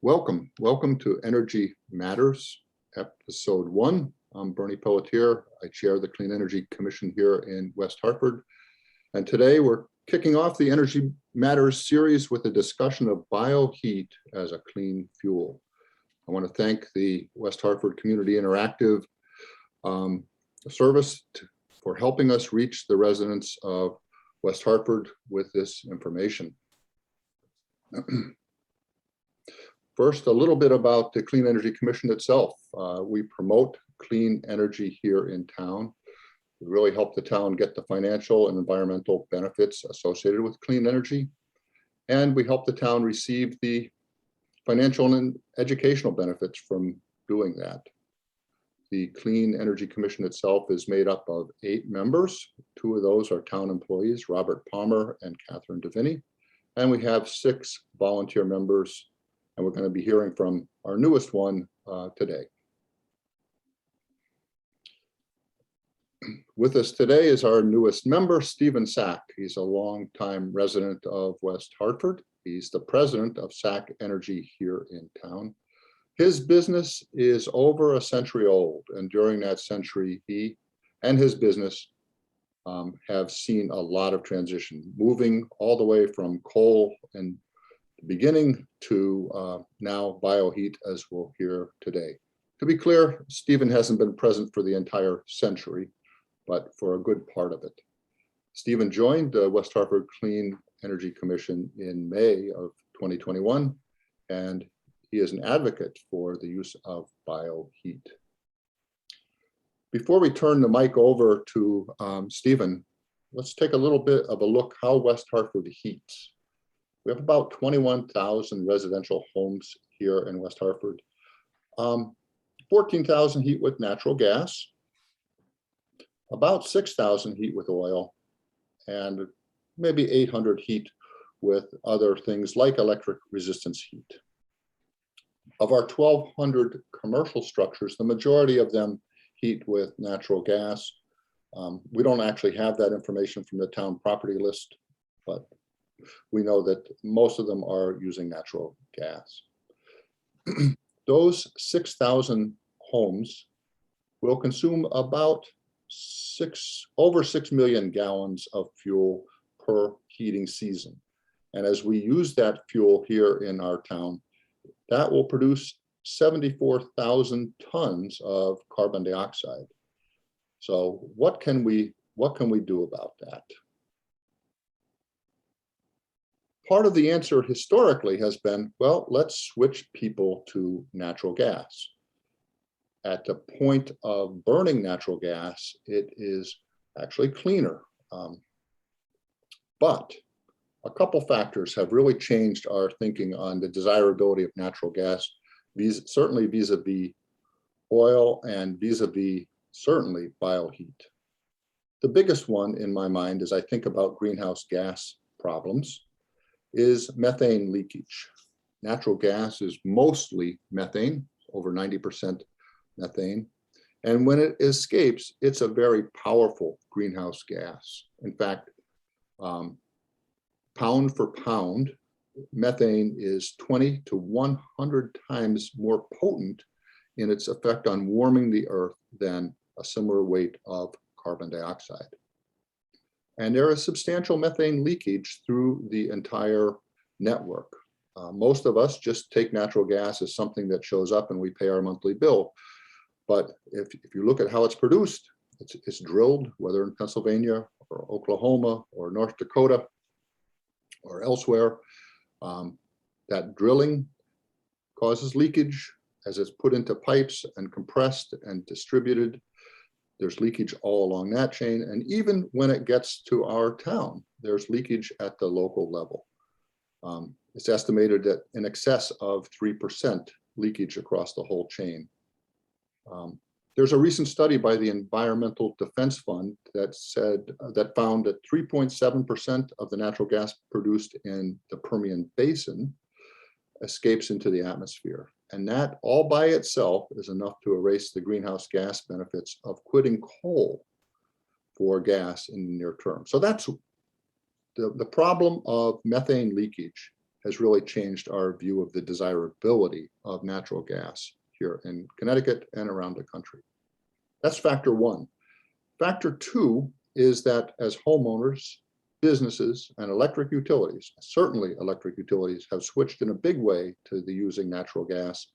Welcome to Energy Matters, episode 1. I'm Bernie Pelletier. I chair the Clean Energy Commission here in West Hartford. And today we're kicking off the Energy Matters series with a discussion of bioheat as a clean fuel. I want to thank the West Hartford Community Interactive Service for helping us reach the residents of West Hartford with this information. First, a little bit about the Clean Energy Commission itself. We promote clean energy here in town. We really help the town get the financial and environmental benefits associated with clean energy. And we help the town receive the financial and educational benefits from doing that. The Clean Energy Commission itself is made up of 8 members. 2 of those are town employees, Robert Palmer and Catherine DeVinny. And we have 6 volunteer members, and we're going to be hearing from our newest one today. With us today is our newest member, Stephen Sack. He's a longtime resident of West Hartford. He's the president of Sack Energy here in town. His business is over a century old, and during that century, he and his business have seen a lot of transition, moving all the way from coal and beginning to now bioheat, as we'll hear today. To be clear, Stephen hasn't been present for the entire century, but for a good part of it. Stephen joined the West Hartford Clean Energy Commission in May of 2021, and he is an advocate for the use of bioheat. Before we turn the mic over to Stephen, let's take a little bit of a look how West Hartford heats. We have about 21,000 residential homes here in West Hartford. 14,000 heat with natural gas, about 6,000 heat with oil, and maybe 800 heat with other things like electric resistance heat. Of our 1,200 commercial structures, the majority of them heat with natural gas. We don't actually have that information from the town property list, but we know that most of them are using natural gas. Those 6,000 homes will consume about over 6 million gallons of fuel per heating season. And as we use that fuel here in our town, that will produce 74,000 tons of carbon dioxide. So what can we do about that? Part of the answer historically has been, well, let's switch people to natural gas. At the point of burning natural gas, it is actually cleaner. But a couple factors have really changed our thinking on the desirability of natural gas, certainly vis-a-vis oil and vis-a-vis certainly bioheat. The biggest one in my mind, as I think about greenhouse gas problems, is methane leakage. Natural gas is mostly methane, over 90% methane. And when it escapes, it's a very powerful greenhouse gas. In fact, pound for pound, methane is 20 to 100 times more potent in its effect on warming the earth than a similar weight of carbon dioxide. And there is substantial methane leakage through the entire network. Most of us just take natural gas as something that shows up and we pay our monthly bill. But if you look at how it's produced, it's drilled, whether in Pennsylvania or Oklahoma or North Dakota or elsewhere. That drilling causes leakage as it's put into pipes and compressed and distributed. There's leakage all along that chain. And even when it gets to our town, there's leakage at the local level. It's estimated that in excess of 3% leakage across the whole chain. There's a recent study by the Environmental Defense Fund that found that 3.7% of the natural gas produced in the Permian Basin escapes into the atmosphere. And that all by itself is enough to erase the greenhouse gas benefits of quitting coal for gas in the near term. So that's the problem of methane leakage has really changed our view of the desirability of natural gas here in Connecticut and around the country. That's factor one. Factor two is that as homeowners, businesses, and electric utilities, certainly electric utilities, have switched in a big way to the using natural gas,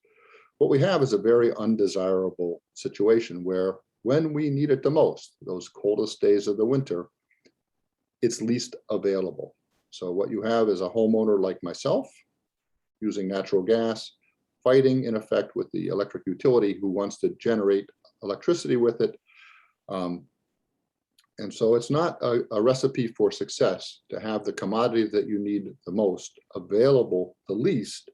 what we have is a very undesirable situation where when we need it the most, those coldest days of the winter, it's least available. So what you have is a homeowner like myself using natural gas, fighting in effect with the electric utility who wants to generate electricity with it. And so it's not a recipe for success to have the commodity that you need the most available the least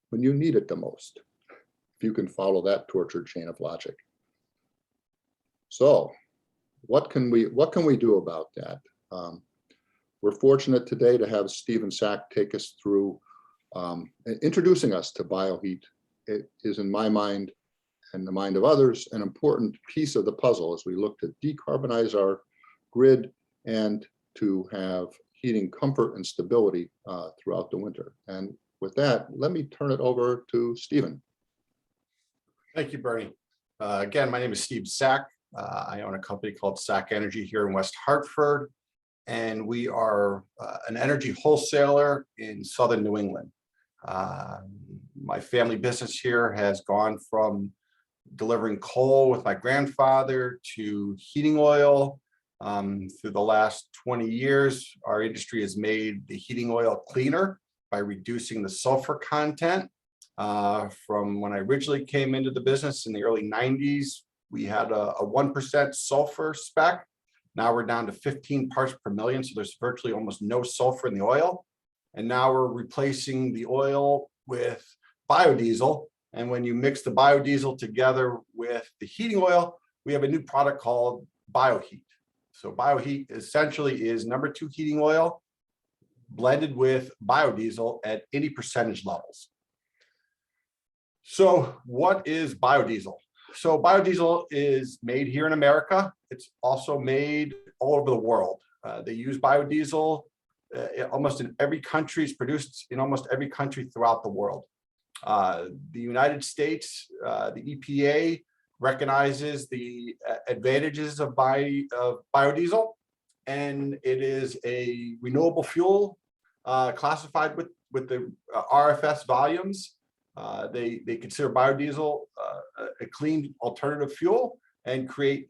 when you need it the most, if you can follow that tortured chain of logic. So what can we do about that? We're fortunate today to have Stephen Sack take us through introducing us to Bioheat. It is, in my mind and the mind of others, an important piece of the puzzle as we look to decarbonize our grid and to have heating comfort and stability throughout the winter. And with that, let me turn it over to Stephen. Thank you, Bernie. Again, my name is Steve Sack. I own a company called Sack Energy here in West Hartford, and we are an energy wholesaler in Southern New England. My family business here has gone from delivering coal with my grandfather to heating oil. Through the last 20 years, our industry has made the heating oil cleaner by reducing the sulfur content. From when I originally came into the business in the early 90s, we had a 1% sulfur spec. Now we're down to 15 parts per million, so there's virtually almost no sulfur in the oil. And now we're replacing the oil with biodiesel. And when you mix the biodiesel together with the heating oil, we have a new product called Bioheat. So Bioheat essentially is #2 heating oil blended with biodiesel at any percentage levels. So what is biodiesel? So biodiesel is made here in America. It's also made all over the world. They use biodiesel almost in every country. It's produced in almost every country throughout the world. The United States, the EPA recognizes the advantages of biodiesel, and it is a renewable fuel classified with the RFS volumes. They consider biodiesel a clean alternative fuel and create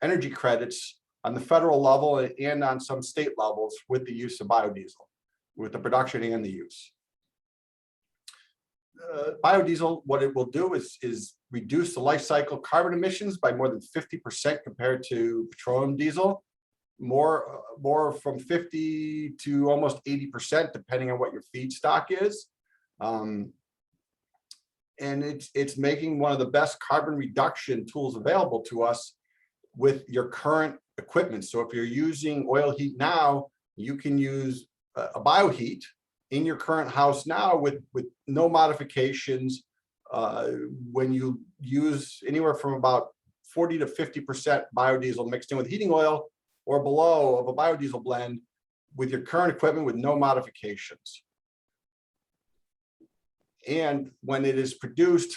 energy credits on the federal level and on some state levels with the use of biodiesel, with the production and the use. Biodiesel, what it will do is reduce the life cycle carbon emissions by more than 50% compared to petroleum diesel, more from 50 to almost 80%, depending on what your feedstock is. And it's making one of the best carbon reduction tools available to us with your current equipment. So if you're using oil heat now, you can use a Bioheat in your current house now with no modifications. When you use anywhere from about 40 to 50% biodiesel mixed in with heating oil or below of a biodiesel blend with your current equipment with no modifications. And when it is produced,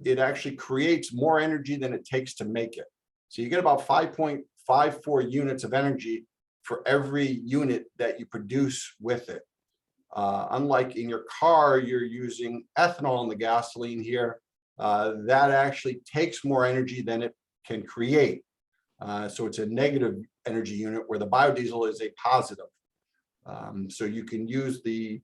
it actually creates more energy than it takes to make it. So you get about 5.54 units of energy for every unit that you produce with it. Unlike in your car, you're using ethanol in the gasoline here. That actually takes more energy than it can create. So it's a negative energy unit where the biodiesel is a positive. So you can use the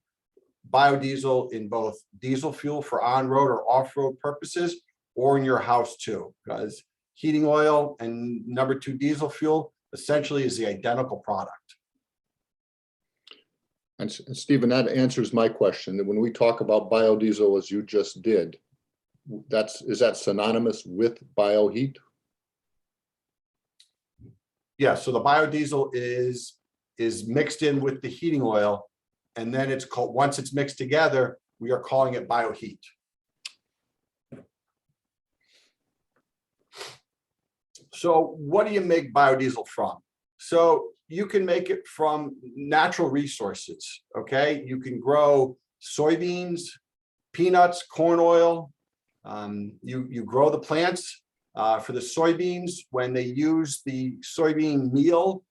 biodiesel in both diesel fuel for on-road or off-road purposes, or in your house too, because heating oil and #2 diesel fuel essentially is the identical product. And Stephen, that answers my question. That when we talk about biodiesel, as you just did, is that synonymous with Bioheat? Yeah. So the biodiesel is mixed in with the heating oil, and then it's called, once it's mixed together, we are calling it Bioheat. So what do you make biodiesel from? So you can make it from natural resources, okay? You can grow soybeans, peanuts, corn oil. You grow the plants. For the soybeans, when they use the soybean meal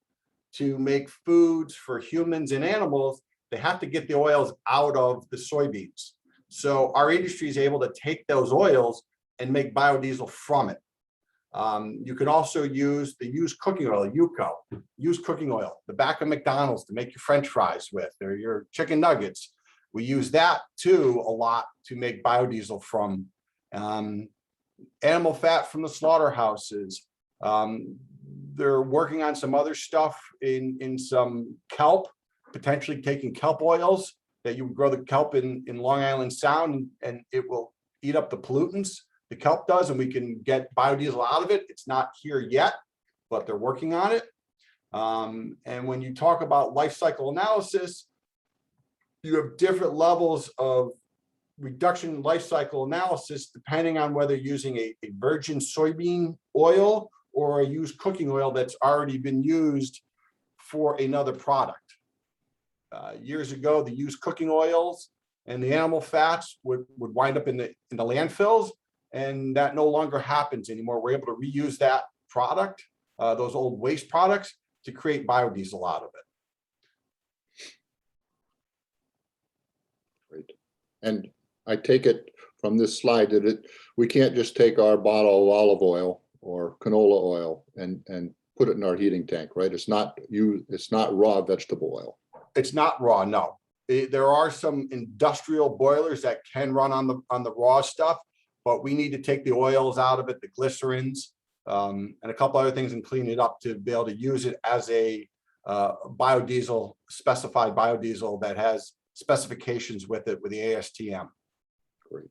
to make foods for humans and animals, they have to get the oils out of the soybeans. So our industry is able to take those oils and make biodiesel from it. You can also use the used cooking oil, UCO, used cooking oil, the back of McDonald's to make your French fries with, or your chicken nuggets. We use that too a lot to make biodiesel from. Animal fat from the slaughterhouses. They're working on some other stuff in some kelp, potentially taking kelp oils that you would grow the kelp in Long Island Sound, and it will eat up the pollutants the kelp does, and we can get biodiesel out of it. It's not here yet, but they're working on it. And when you talk about life cycle analysis, you have different levels of reduction in life cycle analysis depending on whether you're using a virgin soybean oil or a used cooking oil that's already been used for another product. Years ago, the used cooking oils and the animal fats would wind up in the landfills, and that no longer happens anymore. We're able to reuse that product, those old waste products, to create biodiesel out of it. Great. And I take it from this slide that we can't just take our bottle of olive oil or canola oil and put it in our heating tank, right? It's not raw vegetable oil. It's not raw, no. There are some industrial boilers that can run on the raw stuff, but we need to take the oils out of it, the glycerins, and a couple other things, and clean it up to be able to use it as a biodiesel, specified biodiesel that has specifications with it with the ASTM. Great.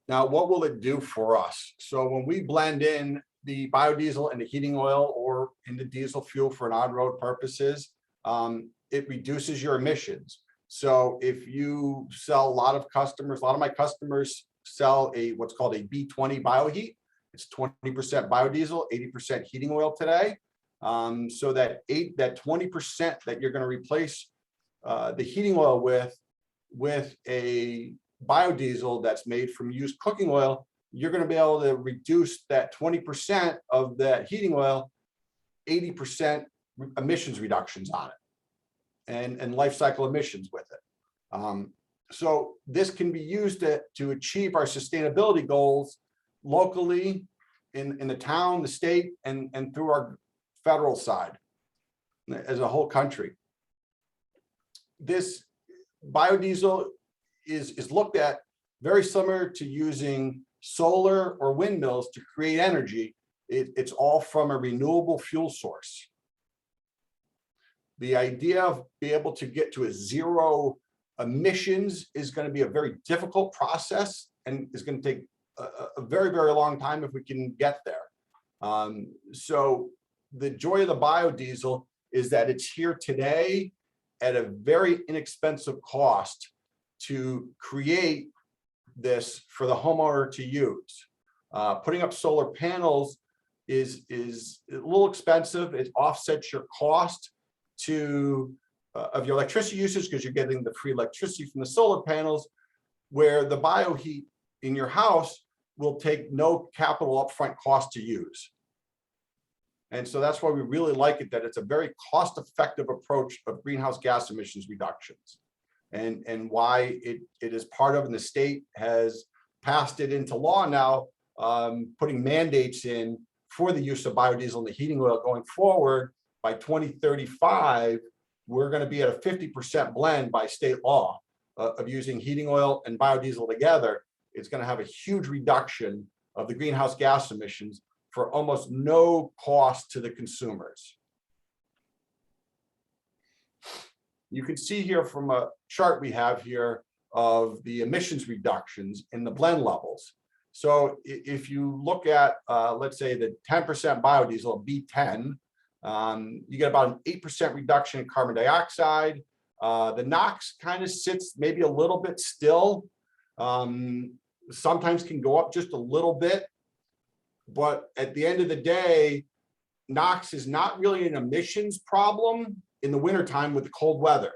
Now, what will it do for us? So when we blend in the biodiesel and the heating oil or into diesel fuel for on-road purposes, it reduces your emissions. So if you sell, a lot of my customers sell what's called a B20 Bioheat. It's 20% biodiesel, 80% heating oil today. So that 20% that you're going to replace the heating oil with a biodiesel that's made from used cooking oil, you're going to be able to reduce that 20% of that heating oil, 80% emissions reductions on it, and life cycle emissions with it. So this can be used to achieve our sustainability goals locally in the town, the state, and through our federal side as a whole country. This biodiesel is looked at very similar to using solar or windmills to create energy. It's all from a renewable fuel source. The idea of being able to get to a zero emissions is going to be a very difficult process, and is going to take a very, very long time if we can get there. So the joy of the biodiesel is that it's here today at a very inexpensive cost to create this for the homeowner to use. Putting up solar panels is a little expensive. It offsets your cost of your electricity usage because you're getting the free electricity from the solar panels, where the bioheat in your house will take no capital upfront cost to use. And so that's why we really like it, that it's a very cost-effective approach of greenhouse gas emissions reductions, and why it is part of, and the state has passed it into law now, putting mandates in for the use of biodiesel in the heating oil going forward. By 2035, we're going to be at a 50% blend by state law of using heating oil and biodiesel together. It's going to have a huge reduction of the greenhouse gas emissions for almost no cost to the consumers. You can see here from a chart we have here of the emissions reductions in the blend levels. So if you look at, let's say, the 10% biodiesel, B10, you get about an 8% reduction in carbon dioxide. The NOx kind of sits maybe a little bit still. Sometimes can go up just a little bit. But at the end of the day, NOx is not really an emissions problem. in the wintertime with the cold weather.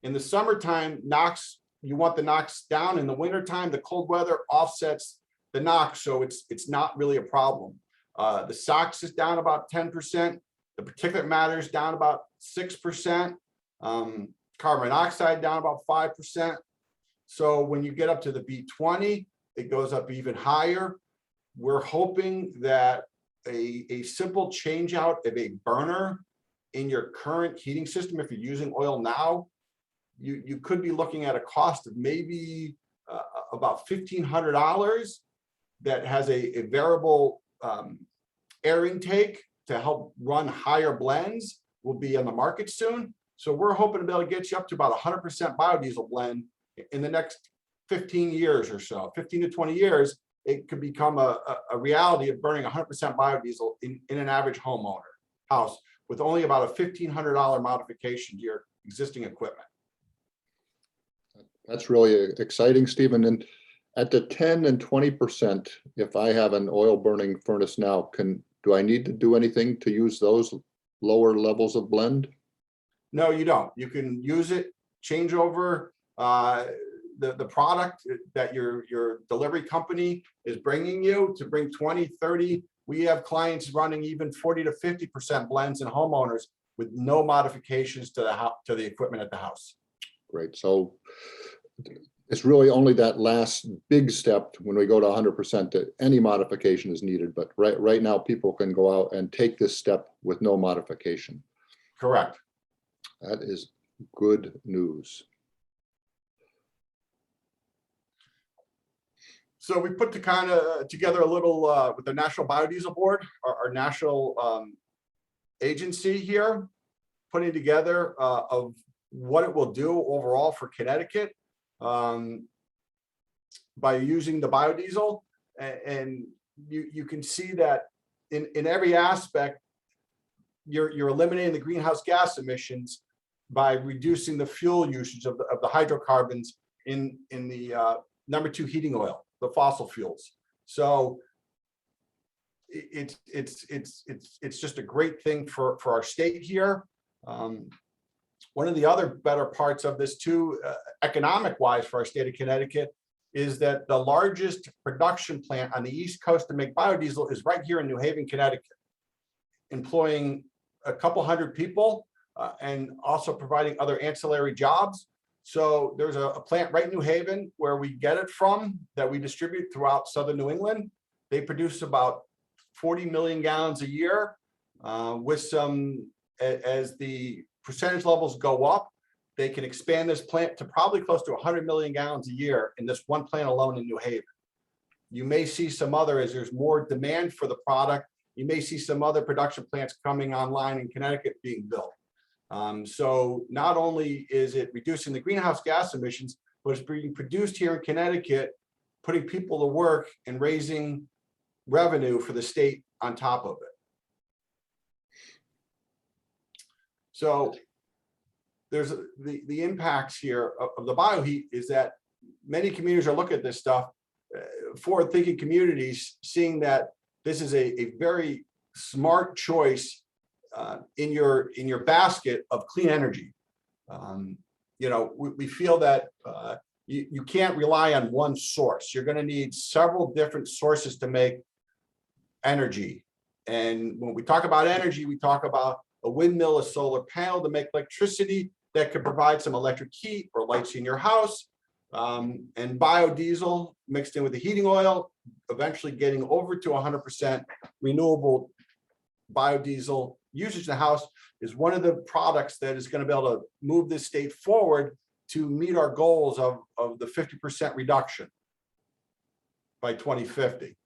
In the summertime, NOx, you want the NOx down. In the wintertime, the cold weather offsets the NOx, so it's not really a problem. The SOx is down about 10%. The particulate matter is down about 6%. Carbon monoxide down about 5%. So when you get up to the B20, it goes up even higher. We're hoping that a simple change out of a burner in your current heating system, if you're using oil now, you could be looking at a cost of maybe about $1,500 that has a variable air intake to help run higher blends, will be on the market soon. So we're hoping to be able to get you up to about 100% biodiesel blend in the next 15 years or so, 15 to 20 years. It could become a reality of burning 100% biodiesel in an average homeowner house with only about a $1,500 modification to your existing equipment. That's really exciting, Stephen. And at the 10 and 20%, if I have an oil burning furnace now, do I need to do anything to use those lower levels of blend? No, you don't. You can use it, change over the product that your delivery company is bringing you to bring 20, 30. We have clients running even 40 to 50% blends in homeowners with no modifications to the equipment at the house. Great. So it's really only that last big step when we go to 100% that any modification is needed. But right now, people can go out and take this step with no modification. Correct. That is good news. So we put together a little with the National Biodiesel Board, our national agency here, putting together of what it will do overall for Connecticut by using the biodiesel. And you can see that in every aspect, you're eliminating the greenhouse gas emissions by reducing the fuel usage of the hydrocarbons in the number 2 heating oil, the fossil fuels. So it's just a great thing for our state here. One of the other better parts of this too, economic wise for our state of Connecticut, is that the largest production plant on the East Coast to make biodiesel is right here in New Haven, Connecticut, employing a couple hundred people and also providing other ancillary jobs. So there's a plant right in New Haven where we get it from that we distribute throughout Southern New England. They produce about 40 million gallons a year with some, as the percentage levels go up, they can expand this plant to probably close to 100 million gallons a year in this one plant alone in New Haven. You may see some other, as there's more demand for the product, you may see some other production plants coming online in Connecticut being built. So not only is it reducing the greenhouse gas emissions, but it's being produced here in Connecticut, putting people to work and raising revenue for the state on top of it. So there's the impacts here of the Bioheat is that many communities are looking at this stuff, forward-thinking communities, seeing that this is a very smart choice in your basket of clean energy. You know, we feel that you can't rely on one source. You're going to need several different sources to make energy. And when we talk about energy, we talk about a windmill, a solar panel to make electricity that could provide some electric heat or lights in your house, and biodiesel mixed in with the heating oil, eventually getting over to 100% renewable biodiesel usage in the house is one of the products that is going to be able to move this state forward to meet our goals of the 50% reduction by 2050.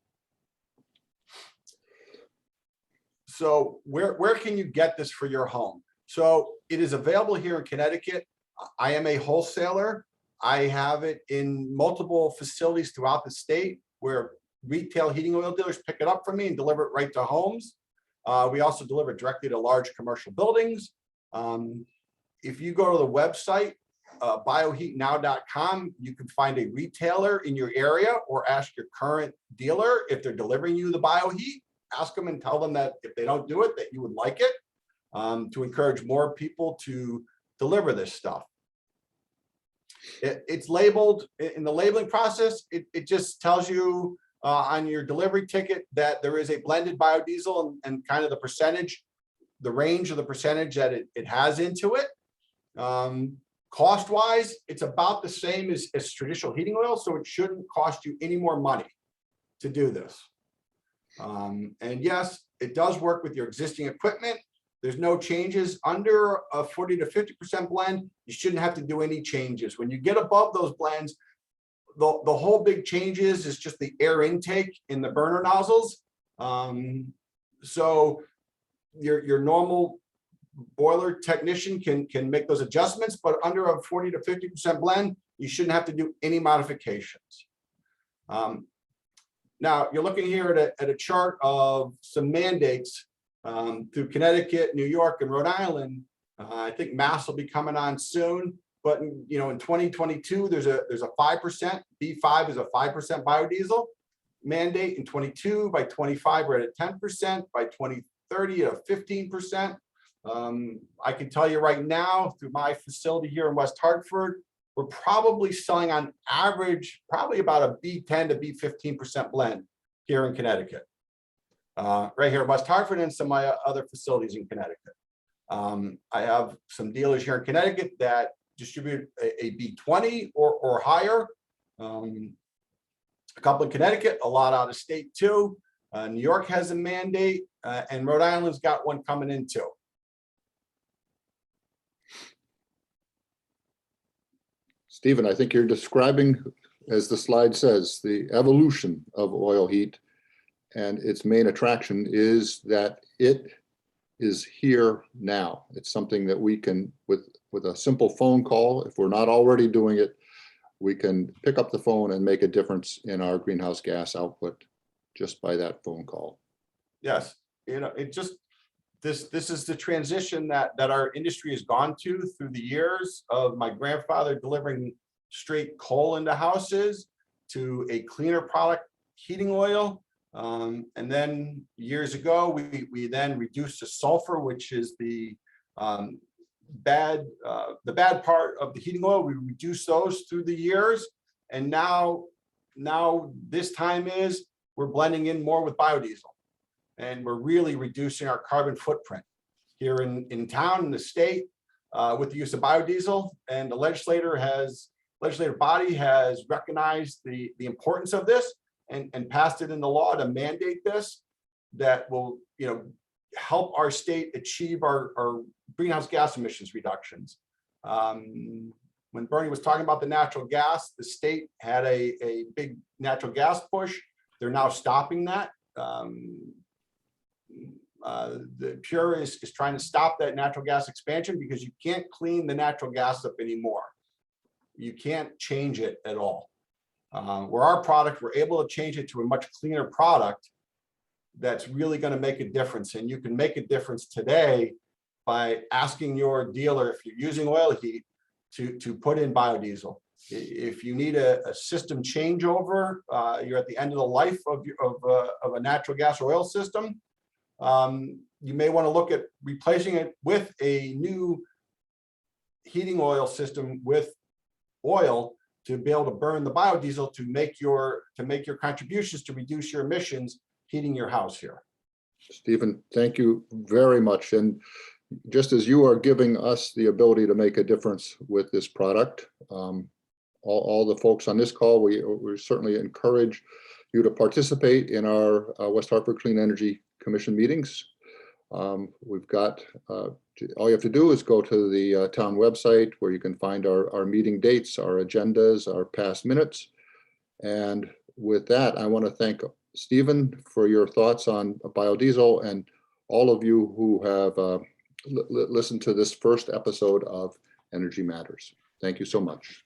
So where can you get this for your home? So it is available here in Connecticut. I am a wholesaler. I have it in multiple facilities throughout the state where retail heating oil dealers pick it up from me and deliver it right to homes. We also deliver directly to large commercial buildings. If you go to the website, bioheatnow.com, you can find a retailer in your area or ask your current dealer if they're delivering you the Bioheat. Ask them and tell them that if they don't do it, that you would like it. to encourage more people to deliver this stuff. It's labeled in the labeling process. It just tells you on your delivery ticket that there is a blended biodiesel and kind of the percentage, the range of the percentage that it has into it. Cost wise, it's about the same as traditional heating oil, so it shouldn't cost you any more money to do this. And yes, it does work with your existing equipment. There's no changes under a 40 to 50% blend. You shouldn't have to do any changes. When you get above those blends, the whole big changes is just the air intake in the burner nozzles. So your normal boiler technician can make those adjustments, but under a 40 to 50% blend, you shouldn't have to do any modifications. Now you're looking here at a chart of some mandates through Connecticut, New York, and Rhode Island. I think Mass will be coming on soon, but in 2022 there's a 5%. B5 is a 5% biodiesel mandate in 22. By 25 we're at a 10%. By 2030 at a 15%. I can tell you right now through my facility here in West Hartford, we're probably selling on average probably about a B10 to B15% blend here in Connecticut. Right here in West Hartford and some of my other facilities in Connecticut. I have some dealers here in Connecticut that distribute a B20 or higher. A couple in Connecticut, a lot out of state too. New York has a mandate, and Rhode Island's got one coming in too. Stephen, I think you're describing, as the slide says, the evolution of oil heat, and its main attraction is that it is here now. It's something that we can, with a simple phone call, if we're not already doing it, we can pick up the phone and make a difference in our greenhouse gas output just by that phone call. Yes, it just, this is the transition that our industry has gone through the years of my grandfather delivering straight coal into houses to a cleaner product, heating oil. And then years ago, we then reduced the sulfur, which is the bad part of the heating oil. We reduced those through the years. And now this time is we're blending in more with biodiesel. And we're really reducing our carbon footprint here in town, in the state, with the use of biodiesel. And the legislative body has recognized the importance of this and passed it into law to mandate this, that will help our state achieve our greenhouse gas emissions reductions. When Bernie was talking about the natural gas, the state had a big natural gas push. They're now stopping that. The Pure is trying to stop that natural gas expansion because you can't clean the natural gas up anymore. You can't change it at all. Where our product, we're able to change it to a much cleaner product that's really going to make a difference. And you can make a difference today by asking your dealer, if you're using oil heat, to put in biodiesel. If you need a system changeover, you're at the end of the life of a natural gas or oil system, you may want to look at replacing it with a new heating oil system with oil to be able to burn the biodiesel to make your contributions to reduce your emissions heating your house here. Stephen, thank you very much. And just as you are giving us the ability to make a difference with this product, all the folks on this call, we certainly encourage you to participate in our West Hartford Clean Energy Commission meetings. We've got, all you have to do is go to the town website where you can find our meeting dates, our agendas, our past minutes. And with that, I want to thank Stephen for your thoughts on biodiesel and all of you who have listened to this first episode of Energy Matters. Thank you so much.